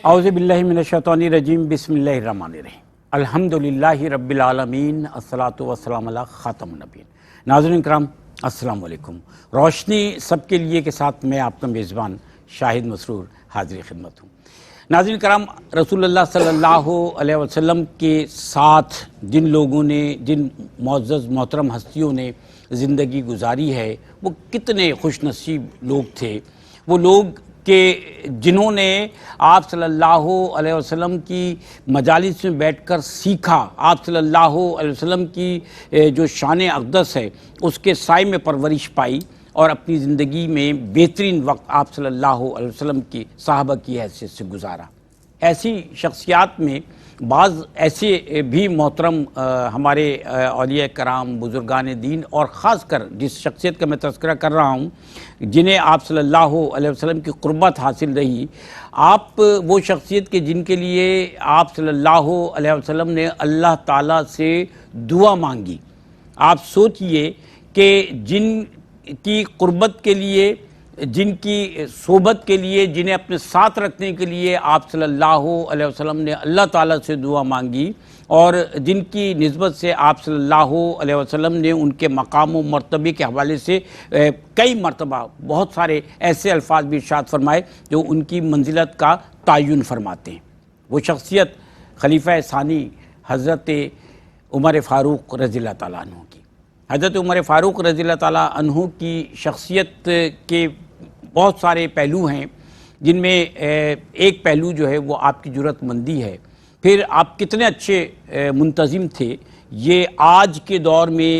اعوذ باللہ من الشیطان الرجیم بسم اللہ الرحمن الرحیم الحمدللہ رب العالمین الصلاۃ والسلام علی خاتم النبیین۔ ناظرین کرام السلام علیکم۔ روشنی سب کے لیے کے ساتھ میں آپ کا میزبان شاہد مسرور حاضر خدمت ہوں۔ ناظرین کرام، رسول اللہ صلی اللہ علیہ وسلم کے ساتھ جن لوگوں نے، جن معزز محترم ہستیوں نے زندگی گزاری ہے، وہ کتنے خوش نصیب لوگ تھے۔ وہ لوگ کہ جنہوں نے آپ صلی اللہ علیہ وسلم کی مجالس میں بیٹھ کر سیکھا، آپ صلی اللہ علیہ وسلم کی جو شان اقدس ہے اس کے سائے میں پرورش پائی اور اپنی زندگی میں بہترین وقت آپ صلی اللہ علیہ وسلم کی صحابہ کی حیثیت سے گزارا۔ ایسی شخصیات میں بعض ایسے بھی محترم ہمارے اولیاء کرام، بزرگان دین، اور خاص کر جس شخصیت کا میں تذکرہ کر رہا ہوں جنہیں آپ صلی اللہ علیہ وسلم کی قربت حاصل رہی، آپ وہ شخصیت کے جن کے لیے آپ صلی اللہ علیہ وسلم نے اللہ تعالیٰ سے دعا مانگی۔ آپ سوچئے کہ جن کی قربت کے لیے، جن کی صحبت کے لیے، جنہیں اپنے ساتھ رکھنے کے لیے آپ صلی اللہ علیہ وسلم نے اللہ تعالیٰ سے دعا مانگی، اور جن کی نسبت سے آپ صلی اللہ علیہ وسلم نے ان کے مقام و مرتبے کے حوالے سے کئی مرتبہ بہت سارے ایسے الفاظ بھی ارشاد فرمائے جو ان کی منزلت کا تعین فرماتے ہیں۔ وہ شخصیت خلیفہ ثانی حضرت عمر فاروق رضی اللہ تعالیٰ عنہ کی۔ حضرت عمر فاروق رضی اللہ تعالیٰ عنہ کی شخصیت کے بہت سارے پہلو ہیں، جن میں ایک پہلو جو ہے وہ آپ کی جرأت مندی ہے۔ پھر آپ کتنے اچھے منتظم تھے، یہ آج کے دور میں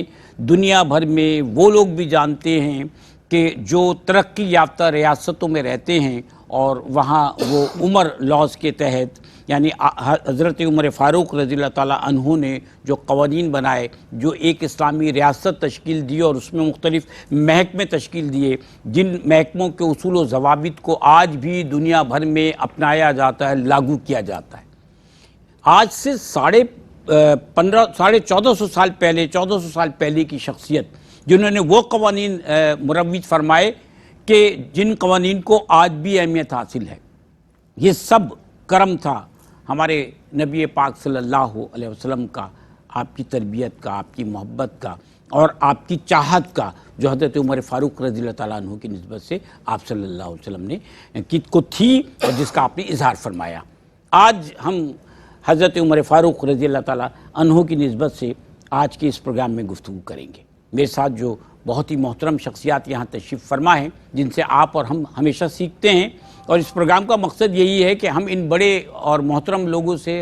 دنیا بھر میں وہ لوگ بھی جانتے ہیں کہ جو ترقی یافتہ ریاستوں میں رہتے ہیں اور وہاں وہ عمر لاز کے تحت، یعنی حضرت عمر فاروق رضی اللہ تعالیٰ عنہ نے جو قوانین بنائے، جو ایک اسلامی ریاست تشکیل دی اور اس میں مختلف محکمے تشکیل دیے، جن محکموں کے اصول و ضوابط کو آج بھی دنیا بھر میں اپنایا جاتا ہے، لاگو کیا جاتا ہے۔ آج سے ساڑھے 1400 سال پہلے کی شخصیت جنہوں نے وہ قوانین مروج فرمائے کہ جن قوانین کو آج بھی اہمیت حاصل ہے، یہ سب کرم تھا ہمارے نبی پاک صلی اللہ علیہ وسلم کا، آپ کی تربیت کا، آپ کی محبت کا اور آپ کی چاہت کا، جو حضرت عمر فاروق رضی اللہ تعالیٰ عنہ کی نسبت سے آپ صلی اللہ علیہ وسلم نے کو تھی اور جس کا آپ نے اظہار فرمایا۔ آج ہم حضرت عمر فاروق رضی اللہ تعالیٰ عنہ کی نسبت سے آج کے اس پروگرام میں گفتگو کریں گے۔ میرے ساتھ جو بہت ہی محترم شخصیات یہاں تشریف فرما ہیں، جن سے آپ اور ہم ہمیشہ سیکھتے ہیں، اور اس پروگرام کا مقصد یہی ہے کہ ہم ان بڑے اور محترم لوگوں سے،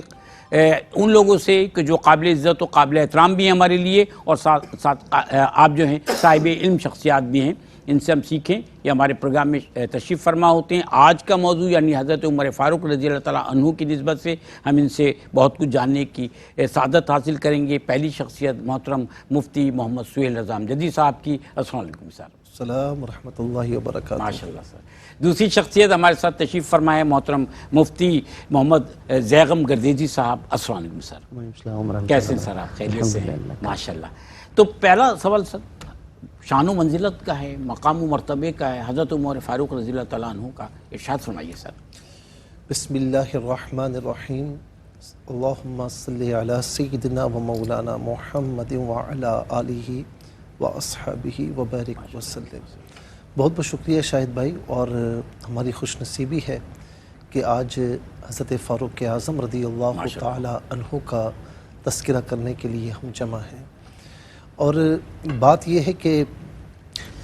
ان لوگوں سے کہ جو قابل عزت و قابل احترام بھی ہیں ہمارے لیے، اور ساتھ آپ جو ہیں صاحب علم شخصیات بھی ہیں، ان سے ہم سیکھیں۔ یہ ہمارے پروگرام میں تشریف فرما ہوتے ہیں۔ آج کا موضوع یعنی حضرت عمر فاروق رضی اللہ تعالیٰ عنہ کی نسبت سے ہم ان سے بہت کچھ جاننے کی سعادت حاصل کریں گے۔ پہلی شخصیت محترم مفتی محمد سہیل رضا امجدی صاحب کی۔ السلام علیکم سر۔ السلام ورحمۃ اللہ وبرکاتہ۔ ماشاءاللہ سر۔ دوسری شخصیت ہمارے ساتھ تشریف فرمائے محترم مفتی محمد زیغم گردیزی صاحب۔ السلام علیکم سر۔ کیسے ہیں سر آپ؟ خیریت سے ہیں؟ ماشاءاللہ۔ تو پہلا سوال سر شان و منزلت کا ہے، مقام و مرتبے کا ہے، حضرت عمر فاروق رضی اللہ تعالیٰ عنہ کا، ارشاد فرمائیے سر۔ بسم اللہ الرحمن الرحیم۔ اللہم صلی علی سیدنا و مولانا محمد وعلی آلہ و اصحابہ وبارک وسلم۔ بہت بہت شکریہ شاہد بھائی، اور ہماری خوش نصیبی ہے کہ آج حضرت فاروق اعظم رضی اللہ تعالی عنہ کا تذکرہ کرنے کے لیے ہم جمع ہیں۔ اور بات یہ ہے کہ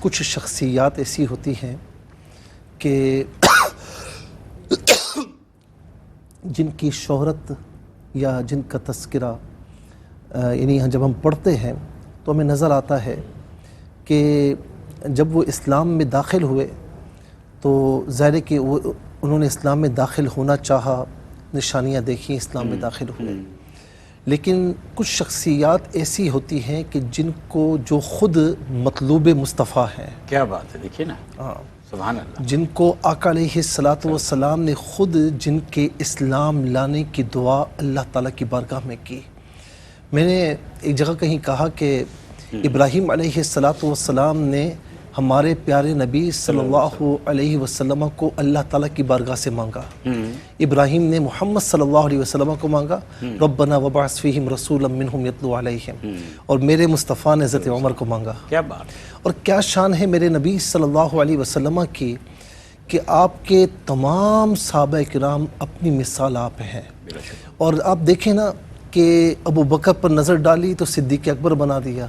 کچھ شخصیات ایسی ہوتی ہیں کہ جن کی شہرت یا جن کا تذکرہ یعنی جب ہم پڑھتے ہیں تو ہمیں نظر آتا ہے کہ جب وہ اسلام میں داخل ہوئے تو ظاہر ہے کہ انہوں نے اسلام میں داخل ہونا چاہا، نشانیاں دیکھیں، اسلام میں داخل ہوئے، لیکن کچھ شخصیات ایسی ہوتی ہیں کہ جن کو جو خود مطلوب مصطفیٰ ہیں۔ کیا بات ہے، دیکھیے نا، سبحان اللہ، جن کو آقا علیہ الصلاۃ والسلام نے خود جن کے اسلام لانے کی دعا اللہ تعالیٰ کی بارگاہ میں کی۔ میں نے ایک جگہ کہیں کہا کہ ابراہیم علیہ الصلاۃ والسلام نے ہمارے پیارے نبی صلی اللہ علیہ وسلم کو اللہ تعالیٰ کی بارگاہ سے مانگا. ابراہیم نے محمد صلی اللہ علیہ وسلم کو مانگا ربنا وبعث فیہم رسولا منہم یتلو علیہم، اور میرے مصطفیٰ نے حضرت عمر کو مانگا. کیا بات. اور کیا شان ہے میرے نبی صلی اللہ علیہ وسلم کی کہ آپ کے تمام صحابہ کرام اپنی مثال آپ ہیں. اور آپ دیکھیں نا کہ ابو بکر پر نظر ڈالی تو صدیق اکبر بنا دیا،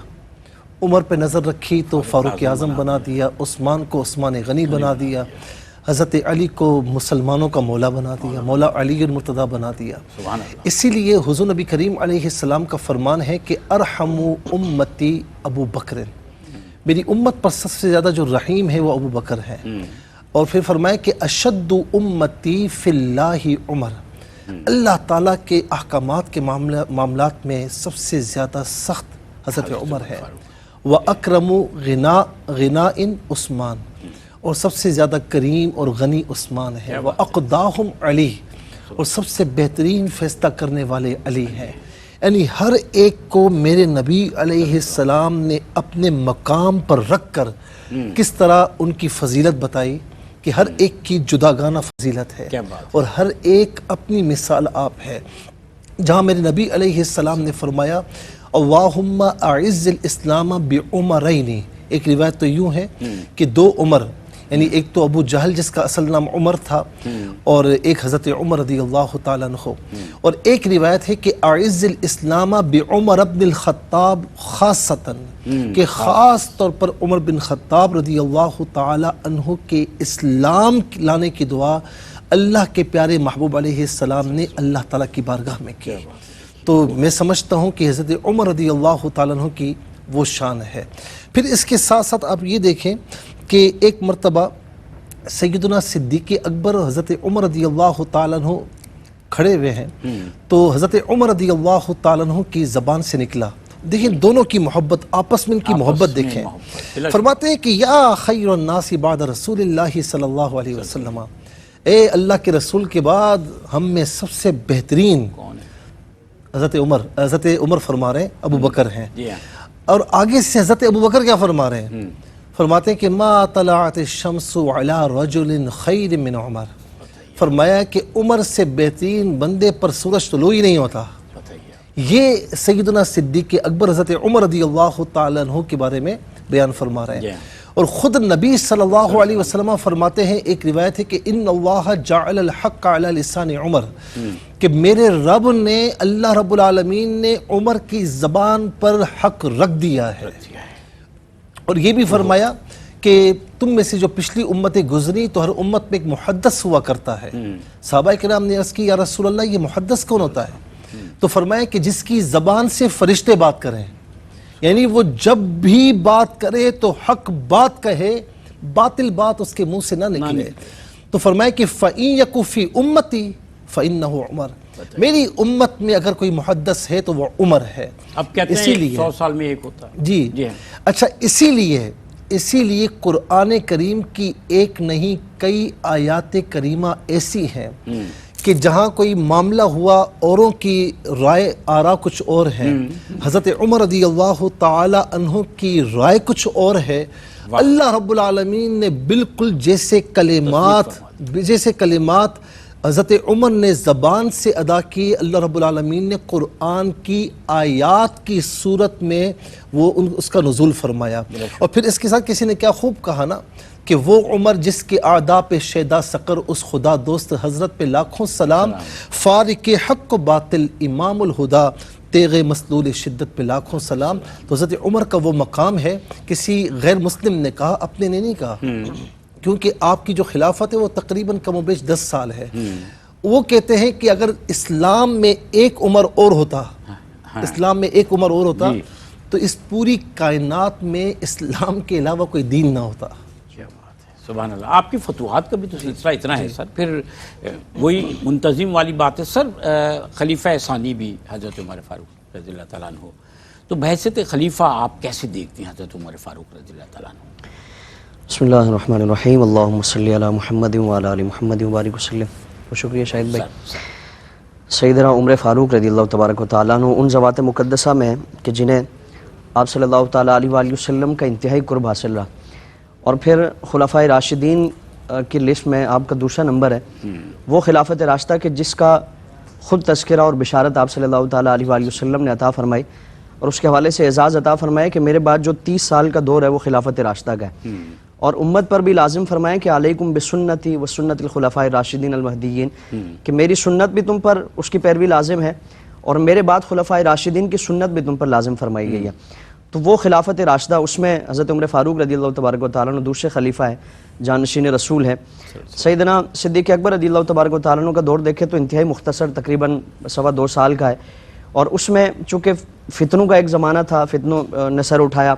عمر پہ نظر رکھی تو فاروق اعظم بنا دیا، عثمان کو عثمان غنی بنا دیا، حضرت علی کو مسلمانوں کا مولا بنا دیا، مولا علی المرتضیٰ بنا دیا. اسی لیے حضور نبی کریم علیہ السلام کا فرمان ہے کہ ارحم امتی ابو بکر، میری امت پر سب سے زیادہ جو رحیم ہے وہ ابو بکر ہے. اور پھر فرمائے کہ اشد امتی فی اللہ عمر، اللہ تعالیٰ کے احکامات کے معاملات میں سب سے زیادہ سخت حضرت عمر ہے. وَأَكْرَمُ غِنَاءٍ عثمان، اور سب سے زیادہ کریم اور غنی عثمان ہے. وَأَقْدَاهُمْ علی، اور سب سے بہترین فیصلہ کرنے والے علی ہیں. یعنی ہر ایک کو میرے نبی علیہ السلام نے اپنے مقام پر رکھ کر کس طرح ان کی فضیلت بتائی کہ ہر ایک کی جداگانہ فضیلت ہے اور ہر ایک اپنی مثال آپ ہے. جہاں میرے نبی علیہ السلام نے فرمایا اللہم اعز الاسلام بعمرین، ایک روایت تو یوں ہے کہ دو عمر، یعنی ایک تو ابو جہل جس کا اصل نام عمر تھا اور ایک حضرت عمر رضی اللہ تعالیٰ عنہ، اور ایک روایت ہے کہ اعز الاسلام بعمر بن الخطاب خاصتاً، کہ خاص طور پر عمر بن خطاب رضی اللہ تعالیٰ عنہ کے اسلام لانے کی دعا اللہ کے پیارے محبوب علیہ السلام نے اللہ تعالیٰ کی بارگاہ میں کی. تو میں سمجھتا ہوں کہ حضرت عمر رضی اللہ تعالیٰ عنہ کی وہ شان ہے. پھر اس کے ساتھ ساتھ آپ یہ دیکھیں کہ ایک مرتبہ سیدنا صدیق اکبر اور حضرت عمر رضی اللہ تعالیٰ عنہ کھڑے ہوئے ہیں، تو حضرت عمر رضی اللہ تعالیٰ عنہ کی زبان سے نکلا، دیکھیں دونوں کی محبت، آپس میں ان کی محبت دیکھیں. فرماتے ہیں کہ یا خیر الناس بعد رسول اللہ صلی اللہ علیہ وسلم، اے اللہ کے رسول کے بعد ہم میں سب سے بہترین حضرت عمر فرما رہے ہیں، ابو بکر ہیں. اور آگے سے حضرت ابو بکر کیا فرما رہے ہیں؟ فرماتے ہیں کہ ما طلعت الشمس علی رجل خیر من عمر، فرمایا کہ عمر سے بہترین بندے پر سورج طلوع ہی نہیں ہوتا. یہ سیدنا صدیق اکبر حضرت عمر رضی اللہ تعالیٰ عنہ کے بارے میں بیان فرما رہے ہیں. اور خود نبی صلی اللہ علیہ وسلم فرماتے ہیں، ایک روایت ہے کہ ان اللہ جعل الحق علی لسان عمر، کہ میرے رب نے، اللہ رب العالمین نے عمر کی زبان پر حق رکھ دیا ہے. اور یہ بھی فرمایا کہ تم میں سے جو پچھلی امتیں گزری تو ہر امت میں ایک محدث ہوا کرتا ہے. صحابہ کرام نے عرض کی یا رسول اللہ یہ محدث کون ہوتا ہے؟ تو فرمایا کہ جس کی زبان سے فرشتے بات کریں، یعنی وہ جب بھی بات کرے تو حق بات کہے، باطل بات اس کے منہ سے نہ نکلے. تو فرمایا کہ فَإِن يَكُ فِي أُمَّتِي فَإِنَّهُ عُمَرٌ، میری امت میں اگر کوئی محدث ہے تو وہ عمر ہے. اب کہتے ہیں 100 سال میں ایک ہوتا ہے. جی اچھا، اسی لیے قرآن کریم کی ایک نہیں کئی آیات کریمہ ایسی ہیں کہ جہاں کوئی معاملہ ہوا اوروں کی رائے آرا کچھ اور ہے، حضرت عمر رضی اللہ تعالی عنہ کی رائے کچھ اور ہے. اللہ رب العالمین نے بالکل جیسے کلمات حضرت عمر نے زبان سے ادا کی، اللہ رب العالمین نے قرآن کی آیات کی صورت میں وہ اس کا نزول فرمایا. اور پھر اس کے ساتھ کسی نے کیا خوب کہا نا کہ وہ عمر جس کے اعداء پہ شیدا سقر، اس خدا دوست حضرت پہ لاکھوں سلام، فارق حق و باطل امام الہدا، تیغ مسلول شدت پہ لاکھوں سلام. تو حضرت عمر کا وہ مقام ہے، کسی غیر مسلم نے کہا، اپنے نے نہیں کہا، کیونکہ آپ کی جو خلافت ہے وہ تقریباً کم و بیش 10 سال ہے. وہ کہتے ہیں کہ اگر اسلام میں ایک عمر اور ہوتا، تو اس پوری کائنات میں اسلام کے علاوہ کوئی دین نہ ہوتا. سبحان اللہ. آپ کی فتوحات کا بھی تو سلسلہ اتنا ہے سر. پھر وہی منتظم والی بات ہے سر. خلیفہ ثانی بھی حضرت عمر فاروق رضی اللہ تعالیٰ عنہ، تو بحیثیت خلیفہ آپ کیسے دیکھتے ہیں حضرت عمر فاروق رضی اللہ تعالیٰ عنہ؟ بسم اللہ الرحمن الرحیم. اللہم صلی علی محمد وعلی آل محمد وبارک وسلم. بہت شکریہ شاہد بھائی. سیدنا عمر فاروق رضی اللہ تبارک و تعالیٰ عنہ ان ذوات مقدسہ میں کہ جنہیں آپ صلی اللہ تعالیٰ علیہ وآلہ وسلم کا انتہائی قرب حاصل رہا، اور پھر خلفائے راشدین کی لسٹ میں آپ کا دوسرا نمبر ہے وہ خلافت راشدہ کہ جس کا خود تذکرہ اور بشارت آپ صلی اللہ تعالیٰ علیہ وآلہ وسلم نے عطا فرمائی، اور اس کے حوالے سے اعزاز عطا فرمائے کہ میرے بعد جو 30 سال کا دور ہے وہ خلافت راشدہ کا ہے، اور امت پر بھی لازم فرمائے کہ علیکم بسنتی و سنت الخلفاء الراشدین المہدیین، کہ میری سنت بھی تم پر اس کی پیروی لازم ہے، اور میرے بعد خلفاء راشدین کی سنت بھی تم پر لازم فرمائی گئی ہے۔ تو وہ خلافت راشدہ، اس میں حضرت عمر فاروق رضی اللہ تبارک و تعالیٰ عنہ دوسرے خلیفہ ہیں، جانشین رسول ہیں۔ سیدنا صدیق اکبر رضی اللہ تبارک و تعالیٰ عنہ کا دور دیکھیں تو انتہائی مختصر، تقریباً 2.25 سال کا ہے، اور اس میں چونکہ فتنوں کا ایک زمانہ تھا، فتنوں نے سر اٹھایا،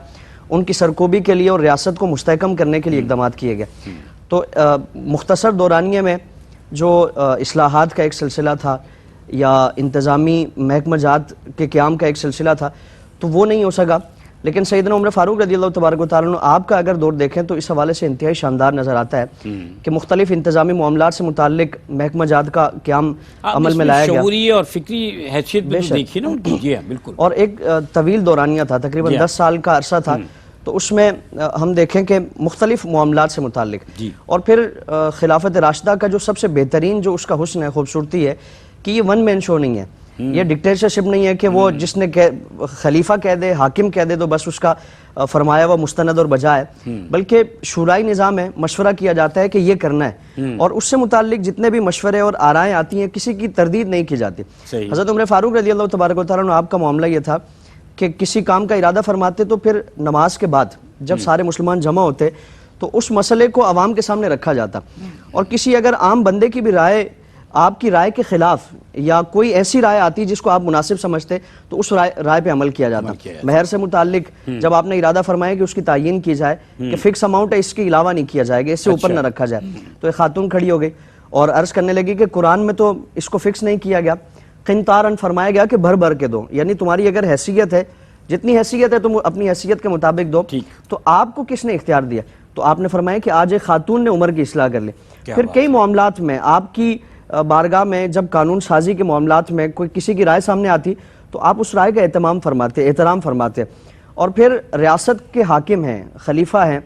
ان کی سرکوبی کے لیے اور ریاست کو مستحکم کرنے کے لیے اقدامات کیے گئے۔ تو مختصر دورانیے میں جو اصلاحات کا ایک سلسلہ تھا یا انتظامی محکمہ جات کے قیام کا ایک سلسلہ تھا تو وہ نہیں ہو سکا، لیکن سیدنا عمر فاروق رضی اللہ تبارک و تعالیٰ عنہ آپ کا اگر دور دیکھیں تو اس حوالے سے انتہائی شاندار نظر آتا ہے کہ مختلف انتظامی معاملات سے متعلق محکمہ جات کا قیام عمل میں لایا گیا، شعوری اور فکری حیثیت بھی دیکھیے نا ان کی۔ جی ہاں بالکل، اور ایک طویل دورانیہ تھا، تقریباً 10 سال کا عرصہ تھا، تو اس میں ہم دیکھیں کہ مختلف معاملات سے متعلق، اور پھر خلافت راشدہ کا جو سب سے بہترین جو اس کا حسن ہے، خوبصورتی ہے کہ یہ ون مین شو نہیں ہے، یہ ڈکٹیٹرشپ نہیں ہے کہ وہ جس نے خلیفہ کہہ دے، حاکم کہہ دے تو بس اس کا فرمایا ہوا مستند اور بجا ہے، بلکہ شورائی نظام ہے، مشورہ کیا جاتا ہے کہ یہ کرنا ہے، اور اس سے متعلق جتنے بھی مشورے اور آرائیں آتی ہیں کسی کی تردید نہیں کی جاتی۔ حضرت عمر فاروق رضی اللہ تبارک و تعالیٰ عنہ آپ کا معاملہ یہ تھا کہ کسی کام کا ارادہ فرماتے تو پھر نماز کے بعد جب سارے مسلمان جمع ہوتے تو اس مسئلے کو عوام کے سامنے رکھا جاتا، اور کسی اگر عام بندے کی بھی رائے آپ کی رائے کے خلاف یا کوئی ایسی رائے آتی جس کو آپ مناسب سمجھتے تو اس رائے پہ عمل کیا جاتا۔ مہر سے متعلق جب آپ نے ارادہ فرمایا کہ اس کی تعیین کی جائے کہ فکس اماؤنٹ ہے، اس کے علاوہ نہیں کیا جائے گا، اس سے اوپر نہ رکھا جائے، تو ایک خاتون کھڑی ہو گئی اور عرض کرنے لگی کہ قرآن میں تو اس کو فکس نہیں کیا گیا، قنطارن فرمایا گیا کہ بھر بھر کے دو، یعنی تمہاری اگر حیثیت ہے، جتنی حیثیت ہے تم اپنی حیثیت کے مطابق دو، تو آپ کو کس نے اختیار دیا؟ تو آپ نے فرمایا کہ آج ایک خاتون نے عمر کی اصلاح کر لی۔ پھر کئی معاملات میں آپ کی بارگاہ میں جب قانون سازی کے معاملات میں کوئی کسی کی رائے سامنے آتی تو آپ اس رائے کا احترام فرماتے، اور پھر ریاست کے حاکم ہیں، خلیفہ ہیں،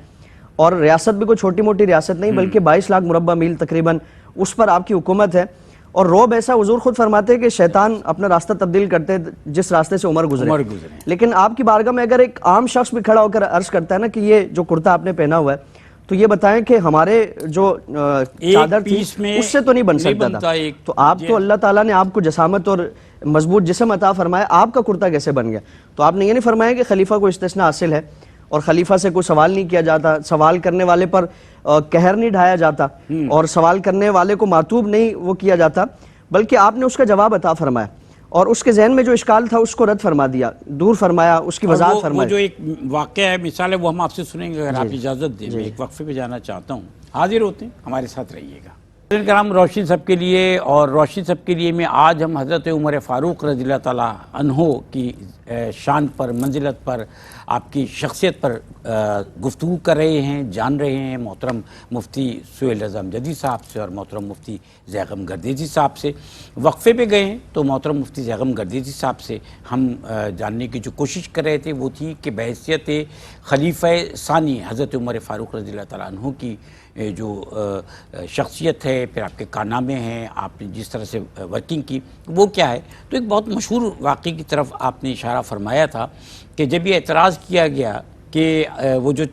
اور ریاست بھی کوئی چھوٹی موٹی ریاست نہیں بلکہ 22 لاکھ مربع میل تقریباً اس پر آپ کی حکومت ہے، اور رعب ایسا، حضور خود فرماتے کہ شیطان اپنا راستہ تبدیل کرتے جس راستے سے عمر گزرے، لیکن آپ کی بارگاہ میں اگر ایک عام شخص بھی کھڑا ہو کر عرض کرتا ہے نا کہ یہ جو کرتا آپ نے پہنا ہوا ہے تو یہ بتائیں کہ ہمارے جو چادر تھی اس سے تو نہیں بن سکتا تھا، تو آپ تو اللہ تعالیٰ نے آپ کو جسامت اور مضبوط جسم عطا فرمایا، آپ کا کرتا کیسے بن گیا؟ تو آپ نے یہ نہیں فرمایا کہ خلیفہ کو استثناء حاصل ہے اور خلیفہ سے کوئی سوال نہیں کیا جاتا، سوال کرنے والے پر قہر نہیں ڈھایا جاتا، اور سوال کرنے والے کو معتوب نہیں وہ کیا جاتا، بلکہ آپ نے اس کا جواب عطا فرمایا، اور اس کے ذہن میں جو اشکال تھا اس کو رد فرما دیا، دور فرمایا، اس کی وضاحت فرمائی۔ وہ جو ایک واقعہ ہے، مثال ہے، وہ ہم آپ سے سنیں گے اگر آپ اجازت دیں۔ میں ایک وقفے پہ جانا چاہتا ہوں، حاضر ہوتے ہیں، ہمارے ساتھ رہیے گا۔ کرام، روشنی سب کے لیے، اور روشنی سب کے لیے میں آج ہم حضرت عمر فاروق رضی اللہ تعالیٰ عنہ کی شان پر، منزلت پر، آپ کی شخصیت پر گفتگو کر رہے ہیں، جان رہے ہیں محترم مفتی سہیل رضا امجدی صاحب سے اور محترم مفتی زیغم گردیزی صاحب سے۔ وقفے پہ گئے ہیں تو محترم مفتی زیغم گردیزی صاحب سے ہم جاننے کی جو کوشش کر رہے تھے وہ تھی کہ بحیثیت خلیفہ ثانی حضرت عمر فاروق رضی اللہ تعالیٰ عنہ کی جو شخصیت ہے، پھر آپ کے کارنامے ہیں، آپ نے جس طرح سے ورکنگ کی وہ کیا ہے۔ تو ایک بہت مشہور واقعے کی طرف آپ نے اشارہ فرمایا تھا کہ جب یہ اعتراض کیا گیا کہ وہ جو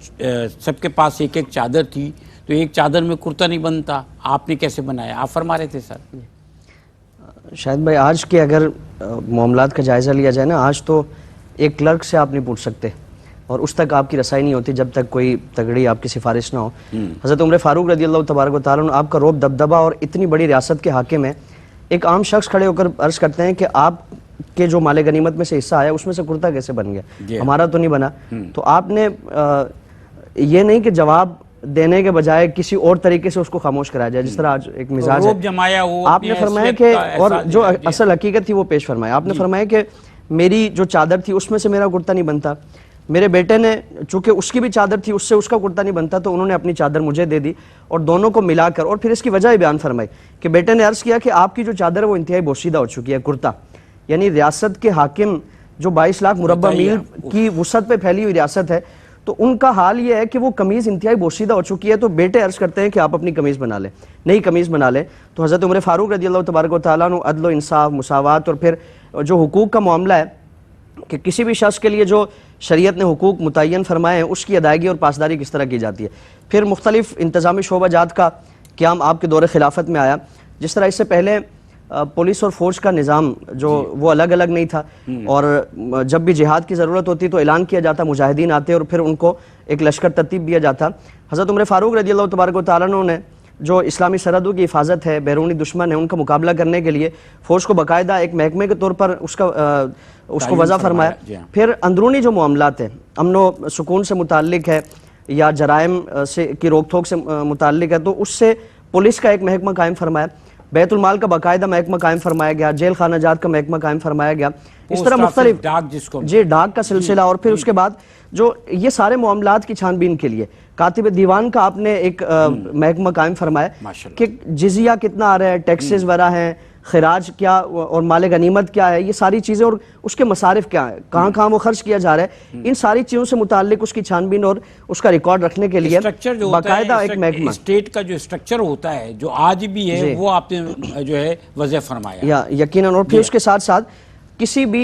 سب کے پاس ایک ایک چادر تھی تو ایک چادر میں کرتا نہیں بنتا، آپ نے کیسے بنایا؟ آپ فرما رہے تھے سر۔ شاید بھائی آج کے اگر معاملات کا جائزہ لیا جائے نا، آج تو ایک کلرک سے آپ نہیں پوچھ سکتے اور اس تک آپ کی رسائی نہیں ہوتی جب تک کوئی تگڑی آپ کی سفارش نہ ہو۔ حضرت عمر فاروق رضی اللہ تبارک و تعالیٰ عنہ آپ کا رعب دبدبہ اور اتنی بڑی ریاست کے حاکم ہیں، ایک عام شخص کھڑے ہو کر عرض کرتے ہیں کہ آپ کے جو مال غنیمت میں سے حصہ آیا اس میں سے کرتا کیسے بن گیا؟ ہمارا تو نہیں بنا۔ تو آپ نے یہ نہیں کہ جواب دینے کے بجائے کسی اور طریقے سے اس کو خاموش کرایا جائے، جس طرح آج ایک مزاج ہے، آپ نے فرمایا کہ، اور جو اصل حقیقت تھی وہ پیش فرمایا، آپ نے فرمایا کہ میری جو چادر تھی اس میں سے میرا کرتا نہیں بنتا، میرے بیٹے نے چونکہ اس کی بھی چادر تھی اس سے اس کا کرتا نہیں بنتا تو انہوں نے اپنی چادر مجھے دے دی، اور دونوں کو ملا کر، اور پھر اس کی وجہ بیان فرمائی کہ بیٹے نے عرض کیا کہ آپ کی جو چادر ہے وہ انتہائی بوسیدہ ہو چکی ہے، کرتا، یعنی ریاست کے حاکم جو 22 لاکھ مربع میل کی وسعت پہ پھیلی ہوئی ریاست ہے، تو ان کا حال یہ ہے کہ وہ قمیض انتہائی بوسیدہ ہو چکی ہے، تو بیٹے عرض کرتے ہیں کہ آپ اپنی قمیض بنا لیں، نئی قمیض بنا لیں. تو حضرت عمر فاروق رضی اللہ تبارک و تعالیٰ عنہ عدل و انصاف، مساوات، اور پھر جو حقوق کا معاملہ ہے کہ کسی بھی شخص کے لیے جو شریعت نے حقوق متعین فرمائے ہیں اس کی ادائیگی اور پاسداری کس طرح کی جاتی ہے. پھر مختلف انتظامی شعبہ جات کا قیام آپ کے دور خلافت میں آیا. جس طرح اس سے پہلے پولیس اور فوج کا نظام جو وہ الگ الگ نہیں تھا، اور جب بھی جہاد کی ضرورت ہوتی تو اعلان کیا جاتا، مجاہدین آتے اور پھر ان کو ایک لشکر ترتیب دیا جاتا. حضرت عمر فاروق رضی اللہ تبارک و تعالیٰ عنہ نے جو اسلامی سرحدوں کی حفاظت ہے، بیرونی دشمن ہے، ان کا مقابلہ کرنے کے لیے فوج کو باقاعدہ ایک محکمے کے طور پر اس کو وضع فرمایا. پھر اندرونی جو معاملات ہیں، امن و سکون سے متعلق ہے یا جرائم سے کی روک تھوک سے متعلق ہے، تو اس سے پولیس کا ایک محکمہ قائم فرمایا، بیت المال کا باقاعدہ محکمہ قائم فرمایا گیا، جیل خانہ جات کا محکمہ قائم فرمایا گیا. اس طرح مختلف ڈاک کا سلسلہ، اور پھر اس کے بعد جو یہ سارے معاملات کی چھان بین کے لیے کاتب دیوان کا آپ نے ایک محکمہ قائم فرمایا کہ جزیہ کتنا آ رہا ہے، ٹیکسز وغیرہ ہیں، خراج کیا اور مال غنیمت کیا ہے، یہ ساری چیزیں اور اس کے مصارف کیا ہیں، کہاں کہاں وہ خرچ کیا جا رہا ہے، ان ساری چیزوں سے متعلق اس کی چھان بین اور اس کا ریکارڈ رکھنے کے لیے باقاعدہ ایک محکمہ. اسٹیٹ کا جو اسٹرکچر ہوتا ہے جو آج بھی ہے وہ آپ نے جو ہے وضع فرمایا یقیناً. اور پھر اس کے ساتھ ساتھ کسی بھی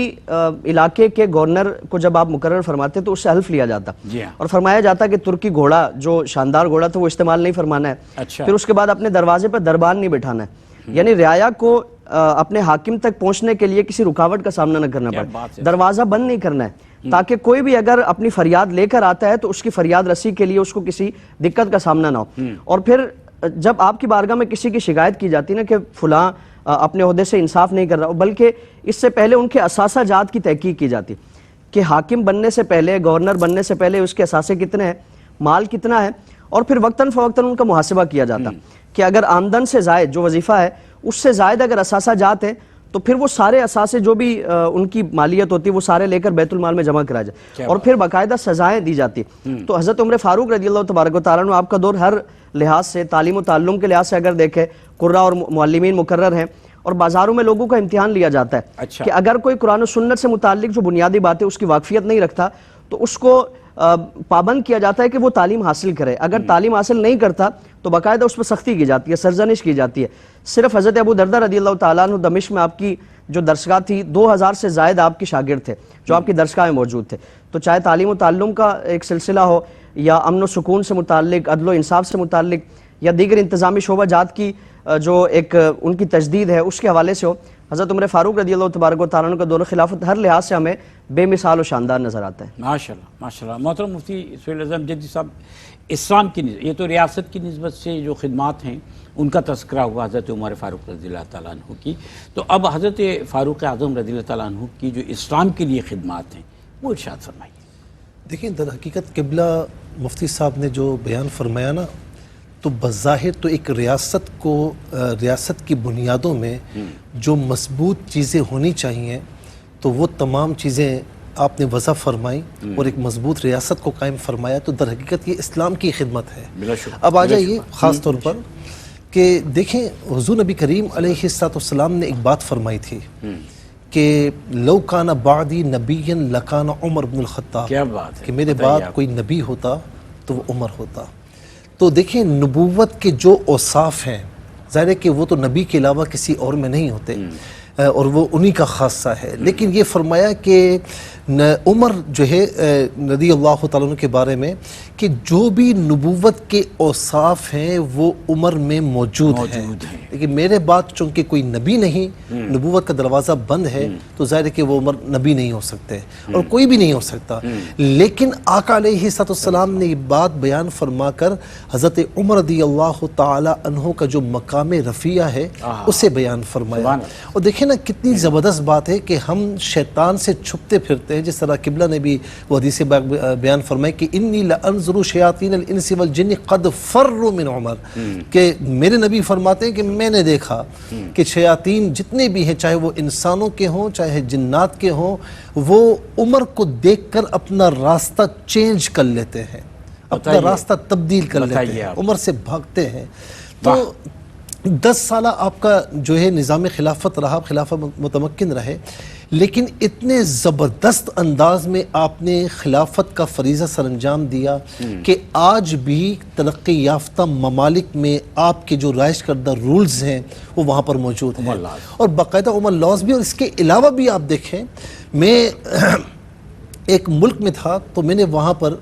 علاقے کے گورنر کو جب آپ مقرر فرماتے تو اس سے حلف لیا جاتا اور فرمایا جاتا کہ ترکی گھوڑا جو شاندار گھوڑا تھا وہ استعمال نہیں فرمانا ہے. پھر اس کے بعد اپنے دروازے پر دربان نہیں بٹھانا ہے، یعنی رعایا کو اپنے حاکم تک پہنچنے کے لیے کسی رکاوٹ کا سامنا نہ کرنا پڑے، دروازہ بند نہیں کرنا ہے تاکہ کوئی بھی اگر اپنی فریاد لے کر آتا ہے تو اس کی فریاد رسی کے لیے اس کو کسی دقت کا سامنا نہ ہو. اور پھر جب آپ کی بارگاہ میں کسی کی شکایت کی جاتی نا کہ فلاں اپنے عہدے سے انصاف نہیں کر رہا، بلکہ اس سے پہلے ان کے اثاثہ جات کی تحقیق کی جاتی کہ حاکم بننے سے پہلے، گورنر بننے سے پہلے اس کے اثاثے کتنے ہیں، مال کتنا ہے، اور پھر وقتاً فوقتاً ان کا محاسبہ کیا جاتا کہ اگر آمدن سے زائد جو وظیفہ ہے اس سے زائد اگر اثاثہ جات ہیں تو پھر وہ سارے اثاثے جو بھی ان کی مالیت ہوتی ہے وہ سارے لے کر بیت المال میں جمع کرا جائے اور پھر باقاعدہ سزائیں دی جاتی. تو حضرت عمر فاروق رضی اللہ تبارک و تعالیٰ عنہ آپ کا دور ہر لحاظ سے، تعلیم و تعلم کے لحاظ سے اگر دیکھیں، قرہ اور معلمین مقرر ہیں اور بازاروں میں لوگوں کا امتحان لیا جاتا ہے کہ اگر کوئی قرآن و سنت سے متعلق جو بنیادی باتیں اس کی واقفیت نہیں رکھتا تو اس کو پابند کیا جاتا ہے کہ وہ تعلیم حاصل کرے. اگر تعلیم حاصل نہیں کرتا تو باقاعدہ اس پر سختی کی جاتی ہے، سرزنش کی جاتی ہے. صرف حضرت ابو دردہ رضی اللہ تعالیٰ عنہ دمشق میں آپ کی جو درسگاہ تھی 2000 سے زائد آپ کے شاگرد تھے جو آپ کی درسگاہ میں موجود تھے. تو چاہے تعلیم و تعلم کا ایک سلسلہ ہو یا امن و سکون سے متعلق، عدل و انصاف سے متعلق یا دیگر انتظامی شعبہ جات کی جو ایک ان کی تجدید ہے اس کے حوالے سے ہو، حضرت عمر فاروق رضی اللہ تبارک و تعالیٰ عنہ کا دور خلافت ہر لحاظ سے ہمیں بے مثال و شاندار نظر آتا ہے. ماشاءاللہ ماشاءاللہ. محترم مفتی سہیل اعظم جدی صاحب، اسلام کی یہ تو ریاست کی نسبت سے جو خدمات ہیں ان کا تذکرہ ہوا حضرت عمر فاروق رضی اللہ تعالیٰ عنہ کی، تو اب حضرت فاروق اعظم رضی اللہ تعالیٰ عنہ کی جو اسلام کے لیے خدمات ہیں وہ ارشاد فرمائیے. دیکھیں در حقیقت قبلہ مفتی صاحب نے جو بیان فرمایا نا، تو بظاہر تو ایک ریاست کی بنیادوں میں جو مضبوط چیزیں ہونی چاہیے تو وہ تمام چیزیں آپ نے وضع فرمائی اور ایک مضبوط ریاست کو قائم فرمایا. تو در حقیقت یہ اسلام کی خدمت ہے. اب آ جائیے خاص طور پر کہ دیکھیں حضور نبی کریم علیہ السلام نے ایک بات فرمائی تھی کہ لو کان بعدی نبی لکان عمر بن الخطاب، کیا بات ہے، کہ میرے بعد کوئی نبی ہوتا تو وہ عمر ہوتا. تو دیکھیں نبوت کے جو اوصاف ہیں ظاہر ہے کہ وہ تو نبی کے علاوہ کسی اور میں نہیں ہوتے اور وہ انہی کا خاصہ ہے. لیکن یہ فرمایا کہ عمر جو ہے رضی اللہ تعالیٰ عنہ کے بارے میں کہ جو بھی نبوت کے اوصاف ہیں وہ عمر میں موجود ہیں. لیکن میرے بعد چونکہ کوئی نبی نہیں، نبوت کا دروازہ بند ہے، تو ظاہر ہے کہ وہ عمر نبی نہیں ہو سکتے اور کوئی بھی نہیں ہو سکتا. لیکن آقا علیہ السلام نے یہ بات بیان فرما کر حضرت عمر رضی اللہ تعالیٰ عنہ کا جو مقام رفیع ہے اسے بیان فرمایا. اور دیکھیں نا کتنی زبردست بات ہے کہ ہم شیطان سے چھپتے پھرتے ہیں، جس طرح قبلہ نے بھی وہ حدیث بیان فرمائی کہ انی لانظر شیاطین الانس والجن قد فروا من عمر، کہ میرے نبی فرماتے ہیں کہ میں نے دیکھا کہ شیاطین جتنے بھی ہیں، چاہے وہ انسانوں کے ہوں چاہے جنات کے ہوں، وہ عمر کو دیکھ کر اپنا راستہ چینج کر لیتے ہیں، اپنا راستہ تبدیل کر لیتے ہیں، عمر سے بھاگتے ہیں. تو 10 سالہ آپ کا جو ہے نظام خلافت رہا، خلافت متمکن رہے، لیکن اتنے زبردست انداز میں آپ نے خلافت کا فریضہ سر انجام دیا کہ آج بھی ترقی یافتہ ممالک میں آپ کے جو رائج کردہ رولز ہیں وہ وہاں پر موجود ہیں، اور باقاعدہ عمر لاز بھی. اور اس کے علاوہ بھی آپ دیکھیں، میں ایک ملک میں تھا تو میں نے وہاں پر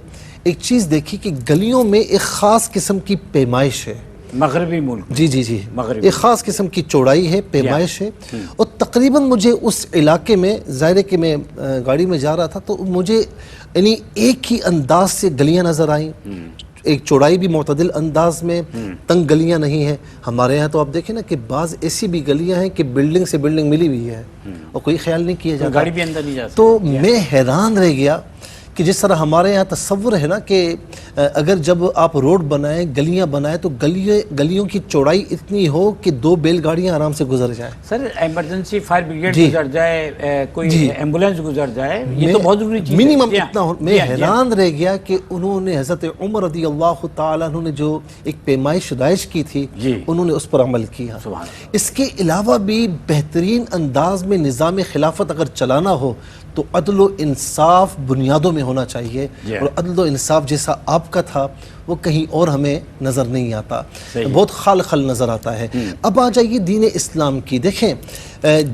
ایک چیز دیکھی کہ گلیوں میں ایک خاص قسم کی پیمائش ہے. مغربی ملک، جی ایک خاص قسم کی چوڑائی ہے، پیمائش ہے. اور تقریباً مجھے اس علاقے میں، ظاہر ہے کہ میں گاڑی میں جا رہا تھا تو مجھے یعنی ایک ہی انداز سے گلیاں نظر آئیں، ایک چوڑائی بھی معتدل انداز میں، تنگ گلیاں نہیں ہیں. ہمارے یہاں تو آپ دیکھیں نا کہ بعض ایسی بھی گلیاں ہیں کہ بلڈنگ سے بلڈنگ ملی ہوئی ہے اور کوئی خیال نہیں کیا جاتا، گاڑی بھی اندر نہیں جا سکتی. تو میں حیران رہ گیا کہ جس طرح ہمارے یہاں تصور ہے نا کہ اگر جب آپ روڈ بنائیں، گلیاں بنائیں تو گلیوں کی چوڑائی اتنی ہو کہ 2 بیل گاڑیاں آرام سے گزر جائیں. سر ایمرجنسی فائر بریگیڈ گزر جائے، کوئی ایمبولینس گزر جائے، یہ تو بہت ضروری چیز ہے. منیمم اتنا ہو. میں حیران رہ گیا کہ انہوں نے حضرت عمر رضی اللہ تعالیٰ عنہ نے جو ایک پیمائش رائج کی تھی انہوں نے اس پر عمل کیا. اس کے علاوہ بھی بہترین انداز میں نظام خلافت اگر چلانا ہو تو عدل و انصاف بنیادوں میں ہونا چاہیے، اور عدل و انصاف جیسا آپ کا تھا وہ کہیں اور ہمیں نظر نہیں آتا، بہت خال نظر آتا ہے. اب آ جائیے دین اسلام کی. دیکھیں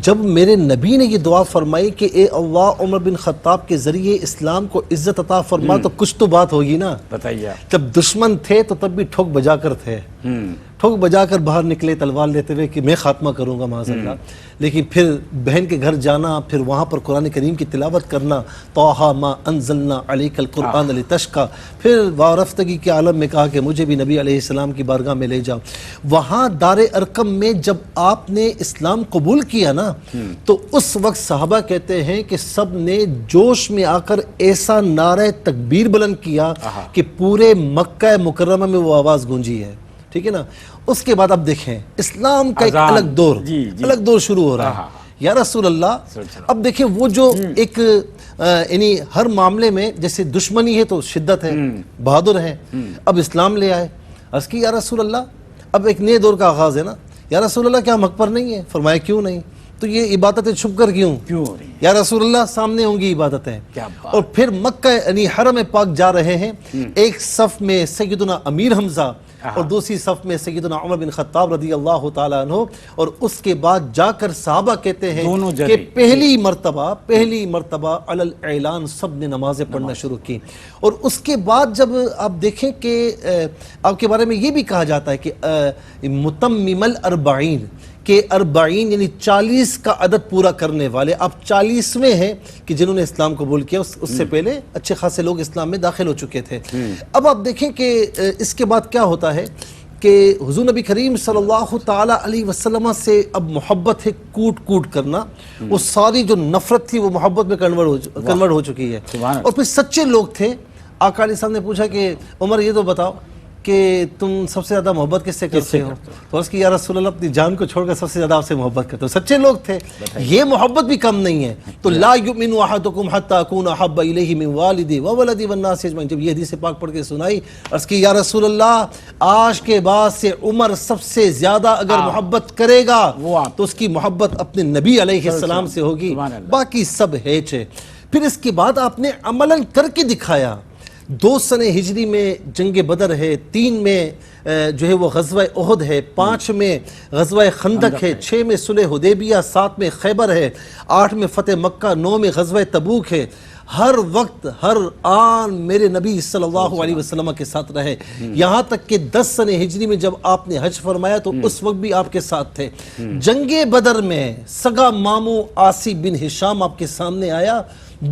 جب میرے نبی نے یہ دعا فرمائی کہ اے اللہ عمر بن خطاب کے ذریعے اسلام کو عزت عطا فرما، تو کچھ تو بات ہوگی نا. بتائیے. جب دشمن تھے تو تب بھی ٹھوک بجا کر تھے، ٹھوک بجا کر باہر نکلے تلوار لیتے ہوئے کہ میں خاتمہ کروں گا معاذ اللہ. لیکن پھر بہن کے گھر جانا، پھر وہاں پر قرآن کریم کی تلاوت کرنا، طٰہٰ ما انزلنا علیک القرآن لتشقیٰ، پھر وارفتگی کے عالم میں کہا کہ مجھے بھی نبی علیہ السلام کی بارگاہ میں لے جاؤ. وہاں دار ارقم میں جب آپ نے اسلام قبول کیا نا تو اس وقت صحابہ کہتے ہیں کہ سب نے جوش میں آ کر ایسا نعرہ تکبیر بلند کیا کہ پورے مکہ مکرمہ میں وہ آواز گونجی ہے. ٹھیک ہے نا. اس کے بعد اب دیکھیں اسلام کا ایک الگ دور شروع ہو رہا ہے. یا رسول اللہ، اب دیکھیں وہ جو ایک یعنی ہر معاملے میں جیسے دشمنی ہے تو شدت ہے، بہادر ہے. اب اسلام لے آئے، عرض کی یا رسول اللہ اب ایک نئے دور کا آغاز ہے نا. یا رسول اللہ کیا ہم حق پر نہیں ہے؟ فرمایا کیوں نہیں؟ تو یہ عبادتیں چھپ کر کیوں ہو رہی؟ یا رسول اللہ سامنے ہوں گی عبادتیں. اور پھر مکہ یعنی حرم پاک جا رہے ہیں، ایک صف میں سیدنا امیر حمزہ اور دوسری صف میں سیدنا عمر بن خطاب رضی اللہ تعالیٰ عنہ. اور اس کے بعد جا کر صحابہ کہتے ہیں کہ پہلی مرتبہ علی الاعلان سب نے نمازیں پڑھنا شروع کی. اور اس کے بعد جب آپ دیکھیں کہ آپ کے بارے میں یہ بھی کہا جاتا ہے کہ متمم الاربعین، کہ 40 یعنی 40 کا عدد پورا کرنے والے، آپ 40ویں ہیں کہ جنہوں نے اسلام قبول کیا. اس سے پہلے اچھے خاصے لوگ اسلام میں داخل ہو چکے تھے. اب آپ دیکھیں کہ اس کے بعد کیا ہوتا ہے کہ حضور نبی کریم صلی اللہ تعالی علیہ وسلم سے اب محبت ہے کوٹ کرنا. وہ ساری جو نفرت تھی وہ محبت میں کنورٹ ہو چکی ہے. اور پھر سچے لوگ تھے. آقا علیہ السلام نے پوچھا کہ عمر یہ تو بتاؤ کہ تم سب سے زیادہ محبت کس سے کرتے ہو؟ تو اس کی یا رسول اللہ اپنی جان کو چھوڑ کر سب سے زیادہ آپ سے محبت کرتے ہو. سچے لوگ تھے. یہ محبت بھی کم نہیں ہے. تو لا یؤمن احدکم حتی اکون احب الیہ من والدی وولدی والناس اجمعین، جب یہ حدیث پاک پڑھ کے سنائی، عرض کی یا رسول اللہ آج کے بعد سے عمر سب سے زیادہ اگر محبت کرے گا تو اس کی محبت اپنے نبی علیہ السلام سے ہوگی، باقی سب ہیچ ہے. پھر اس کے بعد آپ نے عملاً کر کے دکھایا. 2 سنہ ہجری میں جنگ بدر ہے، 3 میں جو ہے وہ غزوہ احد ہے، 5 میں غزوہ خندق ہے، 6 میں صلح حدیبیہ، 7 میں خیبر ہے، 8 میں فتح مکہ، 9 میں غزوہ تبوک ہے. ہر وقت ہر آن میرے نبی صلی اللہ علیہ وسلم کے ساتھ رہے. یہاں تک کہ 10 سنہ ہجری میں جب آپ نے حج فرمایا تو اس وقت بھی آپ کے ساتھ تھے. جنگ بدر میں سگا ماموں عاصی بن ہشام آپ کے سامنے آیا،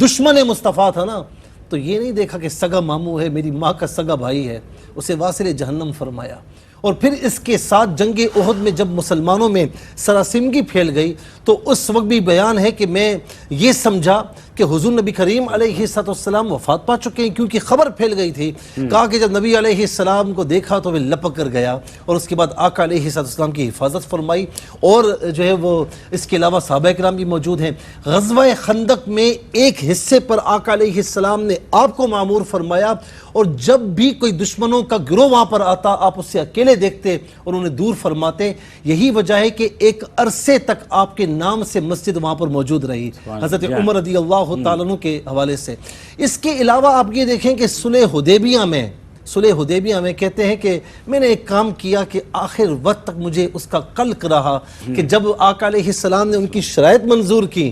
دشمن مصطفیٰ تھا نا، تو یہ نہیں دیکھا کہ سگا ماموں ہے، میری ماں کا سگا بھائی ہے، اسے واصل جہنم فرمایا. اور پھر اس کے ساتھ جنگ احد میں جب مسلمانوں میں سراسیمگی پھیل گئی تو اس وقت بھی بیان ہے کہ میں یہ سمجھا کہ حضور نبی کریم علیہ السلام وفات پا چکے ہیں، کیونکہ خبر پھیل گئی تھی۔ کہا کہ جب نبی علیہ السلام کو دیکھا تو وہ لپک کر گیا، اور اس کے بعد آقا علیہ السلام کی حفاظت فرمائی، اور جو ہے وہ اس کے علاوہ صحابہ کرام بھی موجود ہیں۔ غزوہ خندق میں ایک حصے پر آقا علیہ السلام نے آپ کو معمور فرمایا، اور جب بھی کوئی دشمنوں کا گروہ وہاں پر آتا آپ اسے اکیلے دیکھتے اور انہیں دور فرماتے۔ یہی وجہ ہے کہ ایک عرصے تک آپ کے نام سے مسجد وہاں پر موجود رہی، حضرت عمر رضی اللہ تعالیٰ عنہ کے حوالے سے۔ اس کے علاوہ آپ یہ دیکھیں کہ صلح حدیبیہ میں کہتے ہیں کہ میں نے ایک کام کیا کہ آخر وقت تک مجھے اس کا قلق رہا، کہ جب آقا علیہ السلام نے ان کی شرائط منظور کی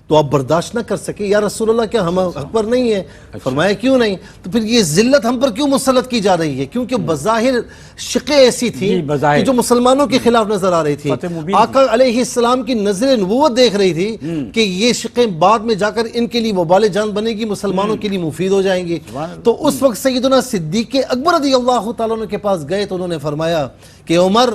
تو آپ برداشت نہ کر سکے، یا رسول اللہ کیا ہم حق پر نہیں ہیں؟ فرمایا کیوں نہیں؟ تو پھر یہ ذلت ہم پر کیوں مسلط کی جا رہی ہے؟ کیونکہ بظاہر شقیں ایسی تھی کہ جو مسلمانوں کے خلاف نظر آ رہی تھی۔ آقا علیہ السلام کی نظر نبوت دیکھ رہی تھی کہ یہ شقیں بعد میں جا کر ان کے لیے وبال جان بنے گی، مسلمانوں کے لیے مفید ہو جائیں گی۔ تو اس وقت سیدنا صدیق اکبر رضی اللہ تعالیٰ عنہ کے پاس گئے تو انہوں نے فرمایا کہ عمر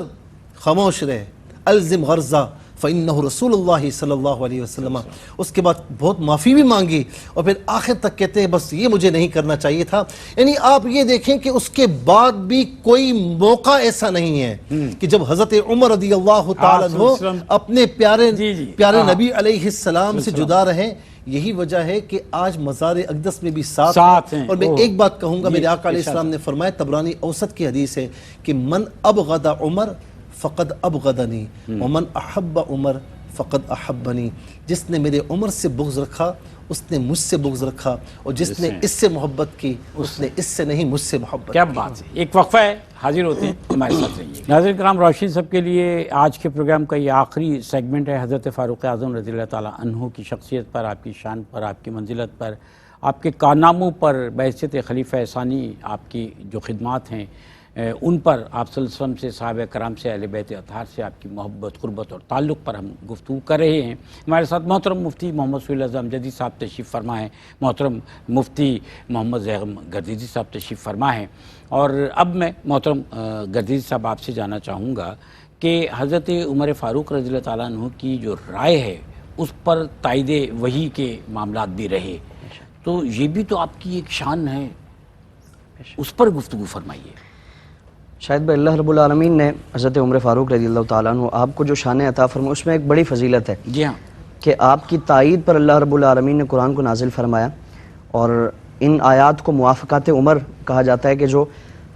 خاموش رہے، الزم غرضہ فَإِنَّهُ رسول اللہ صلی اللہ علیہ وسلم۔ اس کے بعد بہت معافی بھی مانگی، اور پھر آخر تک کہتے ہیں بس یہ مجھے نہیں کرنا چاہیے تھا۔ یعنی آپ یہ دیکھیں کہ اس کے بعد بھی کوئی موقع ایسا نہیں ہے کہ جب حضرت عمر رضی اللہ تعالیٰ عنہ اپنے پیارے نبی علیہ السلام سے جدا رہیں۔ یہی وجہ ہے کہ آج مزار اقدس میں بھی ساتھ ہیں۔ اور میں ایک بات کہوں گا، میرے آقا علیہ السلام نے فرمایا، طبرانی اوسط کی حدیث ہے کہ من ابغض عمر فقد ابغضنی ومن احب عمر فقد احبنی۔ جس نے میرے عمر سے بغض رکھا اس نے مجھ سے بغض رکھا، اور جس نے اس سے محبت کی اس نے اس سے نہیں مجھ سے محبت کی۔ کیا بات ہے، ایک وقفہ ہے، حاضر ہوتے ہیں، ہمارے ساتھ رہیے۔ ناظرین کرام، روشنی سب کے لیے آج کے پروگرام کا یہ آخری سیگمنٹ ہے حضرت فاروق اعظم رضی اللہ تعالیٰ عنہ کی شخصیت پر، آپ کی شان پر، آپ کی منزلت پر، آپ کے کارناموں پر، بحیثیت خلیفہ ثانی آپ کی جو خدمات ہیں ان پر، آپ صلی اللہ علیہ وسلم سے، صحابہ کرام سے، اہل بیت اطہار سے آپ کی محبت، قربت اور تعلق پر ہم گفتگو کر رہے ہیں۔ ہمارے ساتھ محترم مفتی محمد سہیل اعظم جدید صاحب تشریف فرما ہیں، محترم مفتی محمد زیغم گردیزی صاحب تشریف فرما ہیں، اور اب میں محترم گردیزی صاحب آپ سے جاننا چاہوں گا کہ حضرت عمر فاروق رضی اللہ تعالیٰ عنہ کی جو رائے ہے اس پر تائید وحی کے معاملات بھی رہے، تو یہ بھی تو آپ کی ایک شان ہے، اس پر گفتگو فرمائیے۔ شاید بھائی اللہ رب العالمین نے حضرت عمر فاروق رضی اللہ تعالیٰ عنہ آپ کو جو شان عطا فرمائی اس میں ایک بڑی فضیلت ہے جی ہاں، کہ آپ کی تائید پر اللہ رب العالمین نے قرآن کو نازل فرمایا، اور ان آیات کو موافقات عمر کہا جاتا ہے کہ جو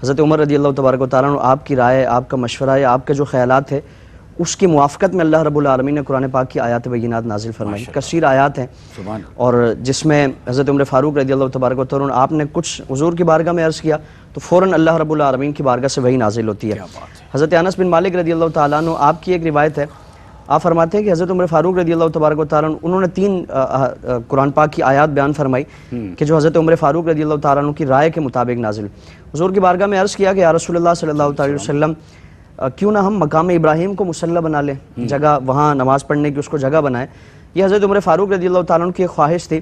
حضرت عمر رضی اللہ تبارک و تعالیٰ عنہ آپ کی رائے، آپ کا مشورہ یا آپ کے جو خیالات ہے اس کی موافقت میں اللہ رب العالمین نے قرآن پاک کی آیات بینات نازل فرمائی۔ کثیر آیات ہیں، اور جس میں حضرت عمر فاروق رضی اللہ تبارک و تعالیٰ عنہ آپ نے کچھ حضور کی بارگاہ میں عرض کیا تو فوراً اللہ رب العالمین کی بارگاہ سے وحی نازل ہوتی ہے۔ حضرت انس بن مالک رضی اللہ تعالیٰ عنہ آپ کی ایک روایت ہے، آپ فرماتے ہیں کہ حضرت عمر فاروق رضی اللہ تبارک و تعالیٰ عنہ انہوں نے 3 قرآن پاک کی آیات بیان فرمائی کہ جو حضرت عمر فاروق رضی اللہ تعالیٰ عنہ کی رائے کے مطابق نازل۔ حضور کی بارگاہ میں عرض کیا کہ یا رسول اللہ صلی اللہ علیہ وسلم کیوں نہ ہم مقام ابراہیم کو مصلی بنا لیں، جگہ وہاں نماز پڑھنے کی اس کو جگہ بنائیں۔ یہ حضرت عمر فاروق رضی اللہ تعالیٰ عنہ کی ایک خواہش تھی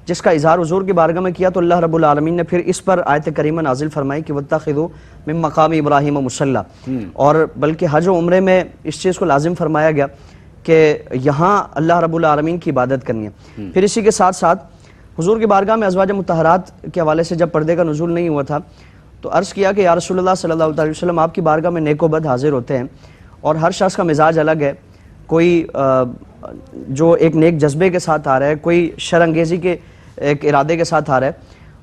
جس کا اظہار حضور کی بارگاہ میں کیا، تو اللہ رب العالمین نے پھر اس پر آیت کریمہ نازل فرمائی کہ وَاتَّخِذُوا مِن مَقَامِ ابراہیم مُصَلًّى، اور بلکہ حج و عمرے میں اس چیز کو لازم فرمایا گیا کہ یہاں اللہ رب العالمین کی عبادت کرنی ہے۔ پھر اسی کے ساتھ ساتھ حضور کی بارگاہ میں ازواج مطہرات کے حوالے سے جب پردے کا نزول نہیں ہوا تھا تو عرض کیا کہ یا رسول اللہ صلی اللہ علیہ وسلم آپ کی بارگاہ میں نیک و بد حاضر ہوتے ہیں، اور ہر شخص کا مزاج الگ ہے، کوئی جو ایک نیک جذبے کے ساتھ آ رہا ہے، کوئی شر انگیزی کے ایک ارادے کے ساتھ آ رہا ہے،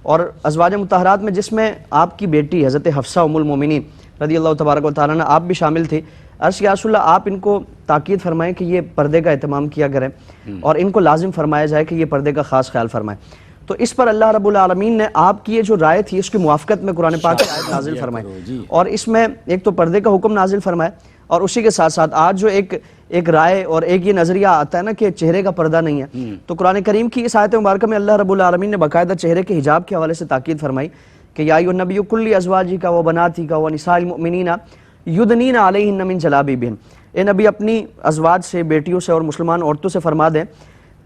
اور ازواج مطہرات میں جس میں آپ کی بیٹی حضرت حفصہ ام المومنین رضی اللہ تبارک و تعالیٰ نے آپ بھی شامل تھی۔ عرض یا رسول اللہ آپ ان کو تاکید فرمائیں کہ یہ پردے کا اہتمام کیا کریں، اور ان کو لازم فرمایا جائے کہ یہ پردے کا خاص خیال فرمائیں۔ تو اس پر اللہ رب العالمین نے آپ کی یہ جو رائے تھی اس کی موافقت میں قرآن پاک کی آیت نازل فرمائی، اور اس میں ایک تو پردے کا حکم نازل فرمایا، اور اسی کے ساتھ ساتھ آج جو ایک رائے اور ایک یہ نظریہ آتا ہے نا کہ چہرے کا پردہ نہیں ہے، تو قرآن کریم کی اس آیت مبارکہ میں اللہ رب العالمین نے باقاعدہ چہرے کے حجاب کے حوالے سے تاکید فرمائی کہ یا ایھا النبی کل ازواجک و بناتک و نساء المؤمنین یدنین علیہن من جلابیبہن، اے نبی اپنی ازواج سے، بیٹیوں سے اور مسلمان عورتوں سے فرما دیں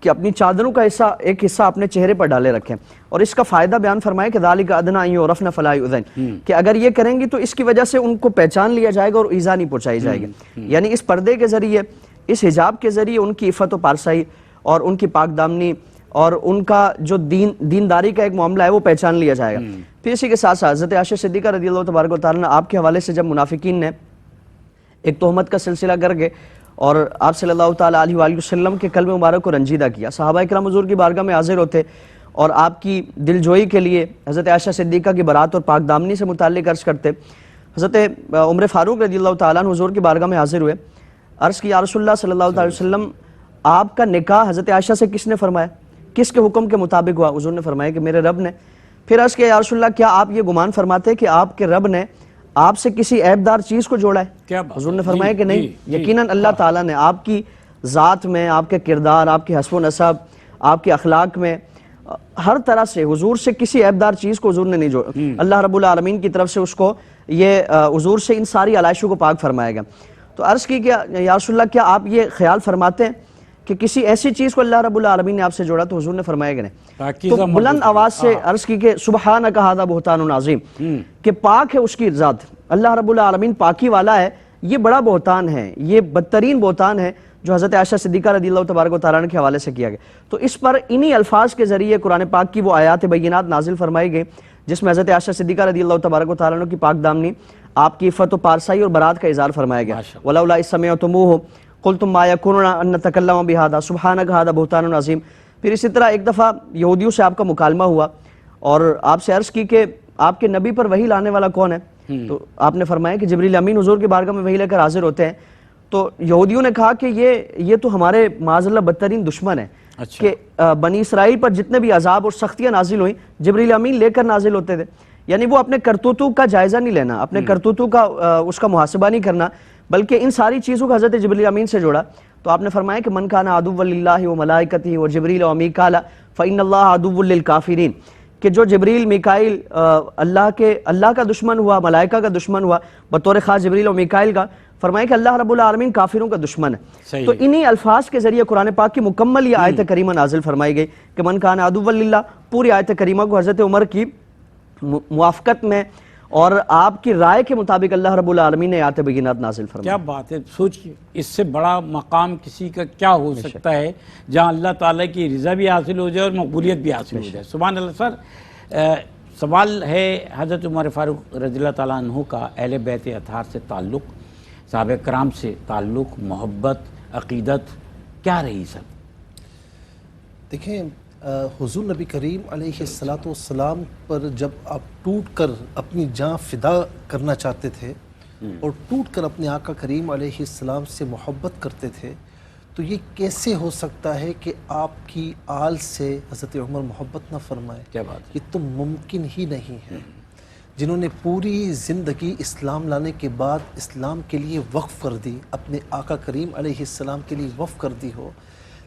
کہ اپنی چادروں کا ایک حصہ اپنے چہرے پر ڈالے رکھیں، اور اس کا فائدہ بیان فرمائے کہ ذالک ادنیٰ ان یعرفن فلا یؤذین، کہ اگر یہ کریں گی تو اس کی وجہ سے ان کو پہچان لیا جائے گا اور ایذا نہیں پہنچائی جائے گی۔ یعنی اس پردے کے ذریعے، اس حجاب کے ذریعے ان کی عفت و پارسائی اور ان کی پاک دامنی اور ان کا جو دینداری کا ایک معاملہ ہے وہ پہچان لیا جائے گا۔ پھر اسی کے ساتھ ساتھ حضرت عائشہ صدیقہ رضی اللہ تبارک و تعالیٰ آپ کے حوالے سے جب منافقین نے ایک تہمت کا سلسلہ کر گئے اور آپ صلی اللہ تعالیٰ علیہ وآلہ وسلم کے قلب مبارک کو رنجیدہ کیا، صحابہ کرام حضور کی بارگاہ میں حاضر ہوتے اور آپ کی دل جوئی کے لیے حضرت عائشہ صدیقہ کی برات اور پاک دامنی سے متعلق عرض کرتے، حضرت عمر فاروق رضی اللہ تعالیٰ عنہ حضور کی بارگاہ میں حاضر ہوئے، عرض کی یا رسول اللہ صلی اللہ علیہ وسلم آپ کا نکاح حضرت عائشہ سے کس نے فرمایا، کس کے حکم کے مطابق ہوا؟ حضور نے فرمایا کہ میرے رب نے۔ پھر عرض کیا یا رسول اللہ کیا آپ یہ گمان فرماتے کہ آپ کے رب نے آپ سے کسی عیب دار چیز کو جوڑا ہے؟ حضور نے فرمایا کہ نہیں، یقیناً اللہ تعالیٰ نے آپ کی ذات میں، آپ کے کردار، آپ کے حسب و نسب، آپ کے اخلاق میں ہر طرح سے حضور سے کسی عیب دار چیز کو حضور نے نہیں جوڑا۔ اللہ رب العالمین کی طرف سے اس کو یہ حضور سے ان ساری علائشوں کو پاک فرمایا گیا۔ تو عرض کی کہ یا رسول اللہ کیا آپ یہ خیال فرماتے ہیں کہ کسی ایسی چیز کو اللہ رب العالمین نے آپ سے جوڑا؟ تو حضور نے فرمایا کہ نہیں۔ تو بلند آواز سے عرض کی کہ سبحانک ھذا بہتان عظیم، کہ پاک ہے اس کی ذات، اللہ رب العالمین پاکی والا ہے، یہ بڑا بہتان ہے، یہ بدترین بہتان ہے جو حضرت عائشہ صدیقہ رضی اللہ تبارک و تعالیٰ کے حوالے سے کیا گیا۔ تو اس پر انہی الفاظ کے ذریعے قرآن پاک کی وہ آیات بینات نازل فرمائی گئی جس میں حضرت عائشہ صدیقہ رضی اللہ تبارک و تعالیٰ کی پاک دامنی، آپ کی عفت و پارسائی اور برات کا اظہار فرمایا گیا۔ وَلَوْلَا إِذْ سَمِعْتُمُوهُ قُلْتُم مَّا يَكُونُ لَنَا أَن نَّتَكَلَّمَ بِهَٰذَا سُبْحَانَكَ هَٰذَا بُهْتَانٌ عَظِيمٌ۔ پھر اسی طرح ایک دفعہ یہودیوں سے آپ کا مکالمہ ہوا اور آپ سے عرض کی کہ آپ کے نبی پر وحی لانے والا کون ہے؟ تو آپ نے فرمایا کہ جبریل امین حضور کی بارگاہ میں وحی لے کر حاضر ہوتے ہیں۔ تو یہودیوں نے کہا کہ یہ تو ہمارے معاذ اللہ بدترین دشمن ہے، کہ بنی اسرائیل پر جتنے بھی عذاب اور سختیاں نازل ہوئیں جبریل امین لے کر نازل ہوتے تھے، یعنی وہ اپنے کرتوتوں کا جائزہ نہیں لینا، اپنے کرتوتوں کا اس کا محاسبہ نہیں کرنا، بلکہ ان ساری چیزوں کو حضرت جبریل امین سے جوڑا۔ تو آپ نے فرمایا کہ من کان عدو للہ و ملائکتہ و جبریل و میکائیل فإن اللہ عدو للکافرین، کہ جو جبریل میکائیل اللہ کا دشمن ہوا، ملائکہ کا دشمن ہوا، بطور خاص جبریل و میکائیل کا، فرمایا کہ اللہ رب العالمین کافروں کا دشمن ہے۔ تو انہی الفاظ کے ذریعے قرآن پاک کی مکمل یہ آیت کریمہ نازل فرمائی گئی کہ من کان عدو للہ، پوری آیت کریمہ کو حضرت عمر کی موافقت میں اور آپ کی رائے کے مطابق اللہ رب العالمین نے آیات بینات نازل فرمائی۔ کیا بات ہے، سوچئے اس سے بڑا مقام کسی کا کیا ہو سکتا ہے جہاں اللہ تعالیٰ کی رضا بھی حاصل ہو جائے اور مقبولیت بھی حاصل ہو جائے۔ سبحان اللہ۔ سر سوال ہے حضرت عمر فاروق رضی اللہ تعالیٰ عنہ کا اہل بیت اطہار سے تعلق، صحابہ کرام سے تعلق، محبت، عقیدت کیا رہی سر؟ دیکھیں حضور نبی کریم علیہ السلام پر جب آپ ٹوٹ کر اپنی جان فدا کرنا چاہتے تھے اور ٹوٹ کر اپنے آقا کریم علیہ السلام سے محبت کرتے تھے، تو یہ کیسے ہو سکتا ہے کہ آپ کی آل سے حضرت عمر محبت نہ فرمائے؟ کیا بات؟ یہ تو ممکن ہی نہیں ہے۔ جنہوں نے پوری زندگی اسلام لانے کے بعد اسلام کے لیے وقف کر دی، اپنے آقا کریم علیہ السلام کے لیے وقف کر دی ہو۔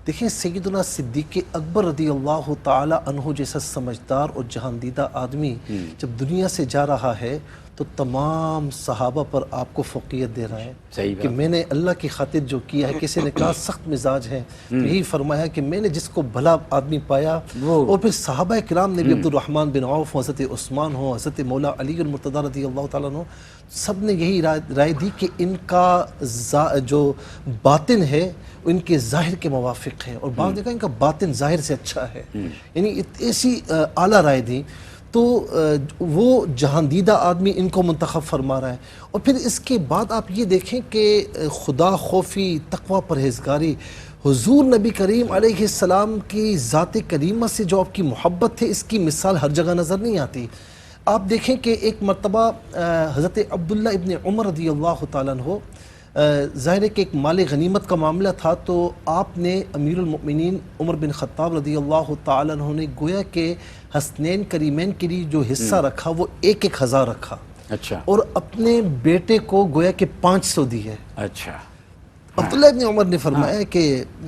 دیکھیں سیدنا صدیق اکبر رضی اللہ تعالی عنہ جیسا سمجھدار اور جہاندیدہ آدمی جب دنیا سے جا رہا ہے تو تمام صحابہ پر آپ کو فوقیت دے رہا ہے کہ میں نے اللہ کی خاطر جو کیا ہے۔ کسی نے کہا سخت مزاج ہے، یہی فرمایا کہ میں نے جس کو بھلا آدمی پایا۔ اور پھر صحابہ کرام نے بھی عبد الرحمن بن عوف، حضرت عثمان ہو، حضرت مولا علی المرتضیٰ رضی اللہ تعالیٰ عنہ، سب نے یہی رائے دی کہ ان کا جو باطن ہے ان کے ظاہر کے موافق ہے، اور بعض نے کہا ان کا باطن ظاہر سے اچھا ہے، یعنی ایسی اعلیٰ رائے دی۔ تو وہ جہاندیدہ آدمی ان کو منتخب فرما رہا ہے۔ اور پھر اس کے بعد آپ یہ دیکھیں کہ خدا خوفی، تقوی، پرہیزگاری، حضور نبی کریم علیہ السلام کی ذات کریمہ سے جو آپ کی محبت ہے، اس کی مثال ہر جگہ نظر نہیں آتی۔ آپ دیکھیں کہ ایک مرتبہ حضرت عبداللہ ابن عمر رضی اللہ تعالیٰ عنہ، ظاہر ہے کہ ایک مال غنیمت کا معاملہ تھا، تو آپ نے امیر المؤمنین عمر بن خطاب رضی اللہ تعالیٰ عنہ نے گویا کہ حسنین کریمین کے لیے جو حصہ رکھا وہ 1,000 رکھا، اچھا، اور اپنے بیٹے کو گویا کہ 500 دی ہے۔ اچھا، عبداللہ ابن عمر نے فرمایا کہ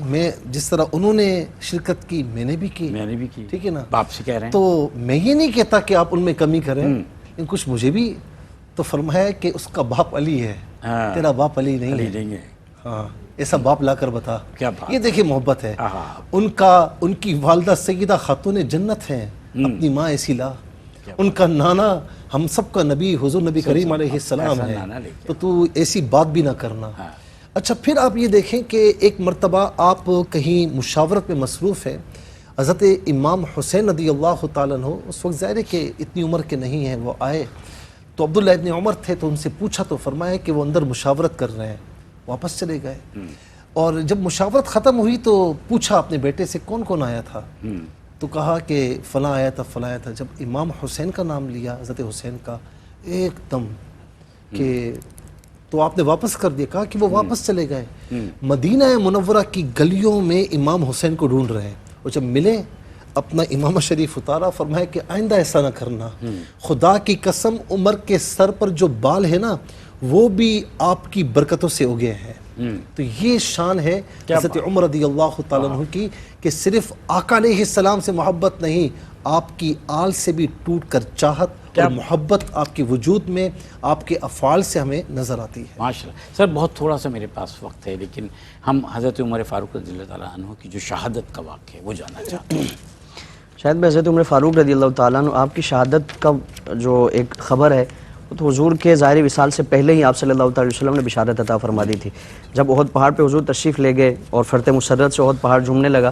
میں جس طرح انہوں نے شرکت کی میں نے بھی کی، ٹھیک ہے نا، باپ سے کہہ رہے ہیں، تو میں یہ نہیں کہتا کہ آپ ان میں کمی کریں، لیکن کچھ مجھے بھی۔ تو فرمایا کہ اس کا باپ علی ہے، تیرا باپ علی نہیں ہے، ہاں ایسا باپ لا کر بتا۔ یہ دیکھیں محبت ہے ان کی والدہ سیدہ خاتون جنت ہیں، اپنی ماں ایسی لا، ان کا نانا ہم سب کا نبی حضور نبی کریم علیہ السلام ہے، تو ایسی بات بھی نہ کرنا۔ اچھا، پھر آپ یہ دیکھیں کہ ایک مرتبہ آپ کہیں مشاورت میں مصروف ہیں، حضرت امام حسین رضی اللہ تعالیٰ عنہ اس وقت ظاہر ہے کہ اتنی عمر کے نہیں ہیں، وہ آئے تو عبداللہ ابن عمر تھے، تو ان سے پوچھا تو فرمایا کہ وہ اندر مشاورت کر رہے ہیں، واپس چلے گئے۔ اور جب مشاورت ختم ہوئی تو پوچھا اپنے بیٹے سے کون کون آیا تھا، تو کہا کہ فلاں آیا تھا فلاں آیا تھا۔ جب امام حسین کا نام لیا، حضرت حسین کا، ایک دم کہ تو آپ نے واپس کر دیا، کہا کہ وہ واپس چلے گئے۔ مدینہ منورہ کی گلیوں میں امام حسین کو ڈھونڈ رہے ہیں، اور جب ملے اپنا امامہ شریف اتارا، فرمایا کہ آئندہ ایسا نہ کرنا، خدا کی قسم عمر کے سر پر جو بال ہے نا وہ بھی آپ کی برکتوں سے اگے ہیں۔ تو یہ شان ہے حضرت عمر رضی اللہ تعالیٰ عنہ کی کہ صرف آقا علیہ السلام سے محبت نہیں، آپ کی آل سے بھی ٹوٹ کر چاہت اور محبت آپ کے وجود میں، آپ کے افعال سے ہمیں نظر آتی ہے۔ ماشاءاللہ سر، بہت تھوڑا سا میرے پاس وقت ہے، لیکن ہم حضرت عمر فاروق رضی اللہ تعالیٰ عنہ کی جو شہادت کا واقعہ ہے وہ جاننا چاہتے ہیں۔ شاید میں حضرت عمر فاروق رضی اللہ تعالیٰ عنہ آپ کی شہادت کا جو ایک خبر ہے وہ تو حضور کے ظاہری وصال سے پہلے ہی آپ صلی اللہ تعالی وسلم نے بشارت عطا فرما دی تھی۔ جب احد پہاڑ پہ حضور تشریف لے گئے اور فرت مسرت سے احد پہاڑ جھومنے لگا،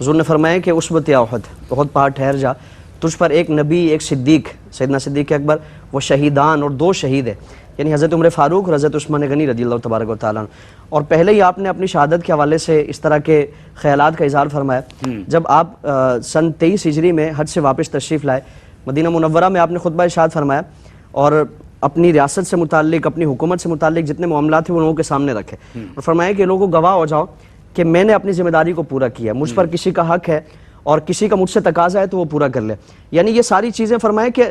حضور نے فرمایا کہ اثبت یا احد پہاڑ ٹھہر جا، تجھ پر ایک نبی، ایک صدیق، سیدنا صدیق اکبر، وہ شہیدان اور 2 شہید ہیں، یعنی حضرت عمر فاروق اور حضرت عثمان غنی رضی اللہ تبارک و تعالیٰ عنہ۔ اور پہلے ہی آپ نے اپنی شہادت کے حوالے سے اس طرح کے خیالات کا اظہار فرمایا جب آپ سن 23 ہجری میں حج سے واپس تشریف لائے، مدینہ منورہ میں آپ نے خطبہ ارشاد فرمایا اور اپنی ریاست سے متعلق، اپنی حکومت سے متعلق جتنے معاملات ہیں وہ لوگوں کے سامنے رکھے اور فرمایا کہ لوگوں گواہ ہو جاؤ کہ میں نے اپنی ذمہ داری کو پورا کیا، مجھ پر کسی کا حق ہے اور کسی کا مجھ سے تقاضا ہے تو وہ پورا کر لے۔ یعنی یہ ساری چیزیں فرمائے کہ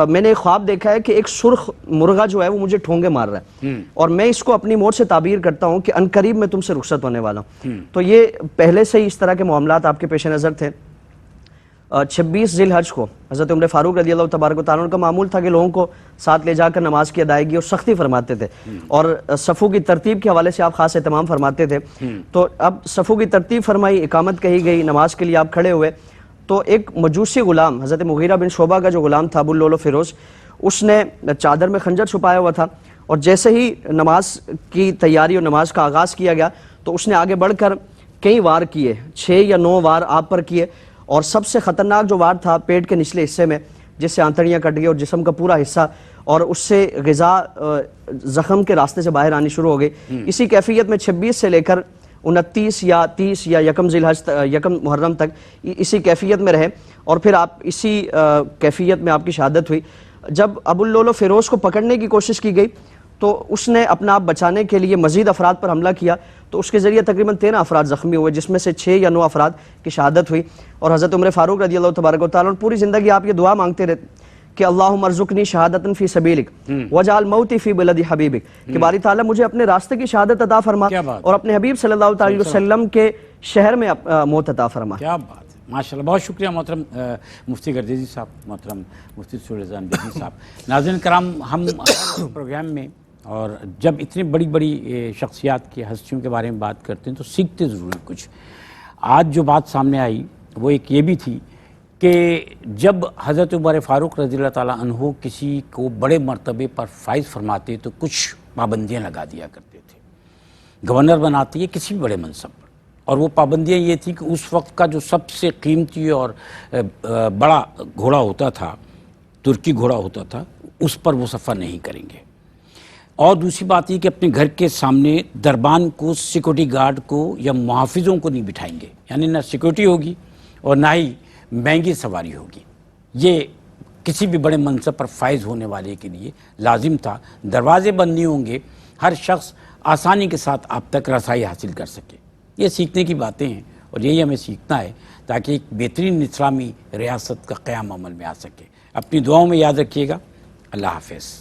میں نے ایک خواب دیکھا ہے کہ ایک سرخ مرغا جو ہے وہ مجھے ٹھونگے مار رہا ہے اور میں اس کو اپنی موت سے تعبیر کرتا ہوں کہ عنقریب میں تم سے رخصت ہونے والا ہوں۔ تو یہ پہلے سے ہی اس طرح کے معاملات آپ کے پیش نظر تھے۔ 26 ذی الحج کو حضرت عمر فاروق رضی اللہ تبارک و تعالیٰ عنہ کا معمول تھا کہ لوگوں کو ساتھ لے جا کر نماز کی ادائیگی اور سختی فرماتے تھے، اور صفوں کی ترتیب کے حوالے سے آپ خاص اہتمام فرماتے تھے۔ تو اب صفوں کی ترتیب فرمائی، اقامت کہی گئی، نماز کے لیے آپ کھڑے ہوئے، تو ایک مجوسی غلام حضرت مغیرہ بن شعبہ کا جو غلام تھا، ابو اللؤلؤ فیروز، اس نے چادر میں خنجر چھپایا ہوا تھا، اور جیسے ہی نماز کی تیاری اور نماز کا آغاز کیا گیا تو اس نے آگے بڑھ کر کئی وار کیے، 6 یا 9 وار آپ پر کیے، اور سب سے خطرناک جو وار تھا پیٹ کے نچلے حصے میں، جس سے آنتڑیاں کٹ گئی اور جسم کا پورا حصہ، اور اس سے غذا زخم کے راستے سے باہر آنی شروع ہو گئی۔ اسی کیفیت میں 26 سے لے کر 29 یا 30 یا یکم محرم تک اسی کیفیت میں رہے، اور پھر آپ اسی کیفیت میں آپ کی شہادت ہوئی۔ جب ابو اللؤلؤ فیروز کو پکڑنے کی کوشش کی گئی تو اس نے اپنا آپ بچانے کے لیے مزید افراد پر حملہ کیا، تو اس کے ذریعے تقریباً 13 افراد زخمی ہوئے، جس میں سے 6 یا 9 افراد کی شہادت ہوئی۔ اور حضرت عمر فاروق رضی اللہ تبارک و تعالیٰ پوری زندگی آپ یہ دعا مانگتے رہتے کہ اللہم ارزقنی شہادتن فی سبیلک وجعل موتی فی بلد حبیبک، کہ باری تعالیٰ مجھے اپنے راستے کی شہادت عطا فرما اور اپنے حبیب صلی اللہ علیہ وسلم کے شہر میں موت عطا فرما۔ کیا بات ہے، ماشاءاللہ، بہت شکریہ محترم مفتی گردیزی صاحب، محترم مفتی سہیل رضوان بیگی صاحب۔ ناظرین کرام، ہم پروگرام میں اور جب اتنی بڑی بڑی شخصیات کی ہستیوں کے بارے میں بات کرتے ہیں تو سیکھتے ضرور ہیں کچھ۔ آج جو بات سامنے آئی وہ ایک یہ بھی تھی کہ جب حضرت عمر فاروق رضی اللہ تعالیٰ عنہ کسی کو بڑے مرتبے پر فائز فرماتے تو کچھ پابندیاں لگا دیا کرتے تھے، گورنر بناتے ہیں کسی بھی بڑے منصب پر، اور وہ پابندیاں یہ تھی کہ اس وقت کا جو سب سے قیمتی اور بڑا گھوڑا ہوتا تھا، ترکی گھوڑا ہوتا تھا، اس پر وہ سفر نہیں کریں گے، اور دوسری بات یہ کہ اپنے گھر کے سامنے دربان کو، سیکورٹی گارڈ کو یا محافظوں کو نہیں بٹھائیں گے، یعنی نہ سیکورٹی ہوگی اور نہ ہی مہنگی سواری ہوگی۔ یہ کسی بھی بڑے منصب پر فائز ہونے والے کے لیے لازم تھا۔ دروازے بند نہیں ہوں گے، ہر شخص آسانی کے ساتھ آپ تک رسائی حاصل کر سکے۔ یہ سیکھنے کی باتیں ہیں اور یہی ہمیں سیکھنا ہے تاکہ ایک بہترین اسلامی ریاست کا قیام عمل میں آ سکے۔ اپنی دعاؤں میں یاد رکھیے گا۔ اللہ حافظ۔